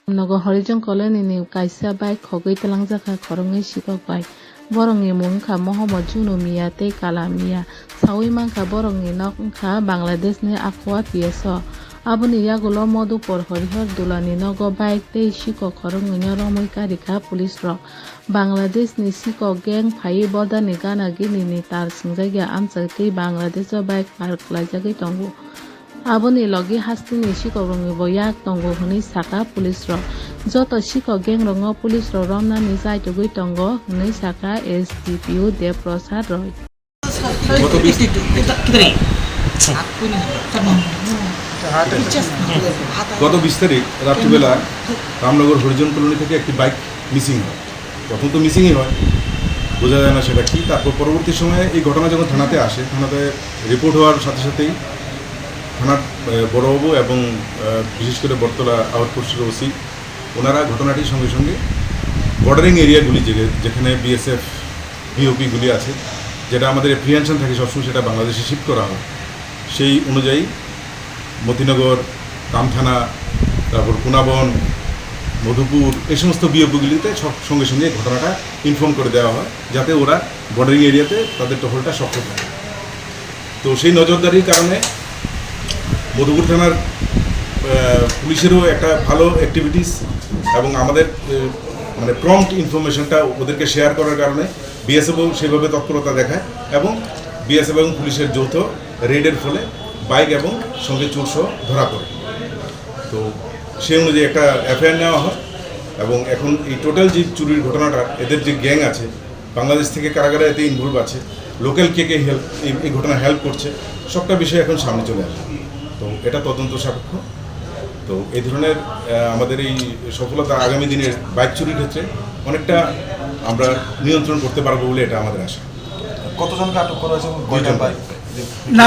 Ramnagar Harizon Colonyni kaisa bike Khogwi Manjakha Khoroknwi Sikok borongni mungkha Mohammad Junu Miya tei Kala Miya sawi mangkha borongni nok wngkha Bangladeshni Akhwa PSO aboni yagulo Madhupur Harihar Dulani nogo bike tei Sikok Khoroknwi no romwi karikha police rok Bangladeshni Sikok gang phai bodani gana gini tar singjagya amchak tei Bangladesh bike park khlaijagui tongo. Aboni logi hastini Sikok rokni bo yak tongo hwnwi saka police rok joto Sikok gang rongo police rok romnani jaitugui tongo hwnwi saka SDPO Deprasad Roy. গত 20 তারিখ রাত্রিবেলা Ramnagar Harijan colony থেকে একটি bike missing হয়। প্রথম তো মিসিংই হয়, বোঝা যায় না সেটা কি। তারপর পরবর্তী সময়ে এই ঘটনা যখন থানাতে আসে, থানাতে রিপোর্ট হওয়ার সাথে সাথেই থানার বড়বাবু এবং বিশেষ করে বটতলা আউটপোস্টের ওসি ওনারা ঘটনাটির সঙ্গে সঙ্গে বর্ডারিং এরিয়াগুলি যেখানে বিএসএফ বিওপিগুলি আছে, যেটা আমাদের এপ্রিহেনশন থাকে সবসময়, সেটা বাংলাদেশে শিফট করা হয়। সেই অনুযায়ী মতিনগর, কামথানা, তারপর কুনাবন, মধুপুর এই সমস্ত বিওপিগুলিতে সঙ্গে সঙ্গে ঘটনাটা ইনফর্ম করে দেওয়া হয়, যাতে ওরা বর্ডারিং এরিয়াতে তাদের টহলটা সক্ষম হয়। তো সেই নজরদারির কারণে মধুপুর থানার পুলিশেরও একটা ভালো অ্যাক্টিভিটিস এবং আমাদের মানে প্রম্পট ইনফরমেশনটা ওদেরকে শেয়ার করার কারণে বিএসএফও সেভাবে তৎপরতা দেখায় এবং বিএসএফ এবং পুলিশের যৌথ রেডের ফলে বাইক এবং সঙ্গে চোরসহ ধরা পড়ে। তো সেই অনুযায়ী একটা এফআইআর নেওয়া হয় এবং এখন এই টোটাল যে চুরির ঘটনাটা, এদের যে গ্যাং আছে, বাংলাদেশ থেকে কারাগারে এতে ইনভলভ আছে, লোকাল কে হেল্প এই ঘটনা হেল্প করছে, সবটা বিষয় এখন সামনে চলে আসে। তো এটা তদন্ত সাপেক্ষ। তো এই ধরনের আমাদের এই সফলতা আগামী দিনের বাইক চুরির ক্ষেত্রে অনেকটা আমরা নিয়ন্ত্রণ করতে পারবো বলে এটা আমাদের আশা। কতজনকে আটক করা হয়েছে?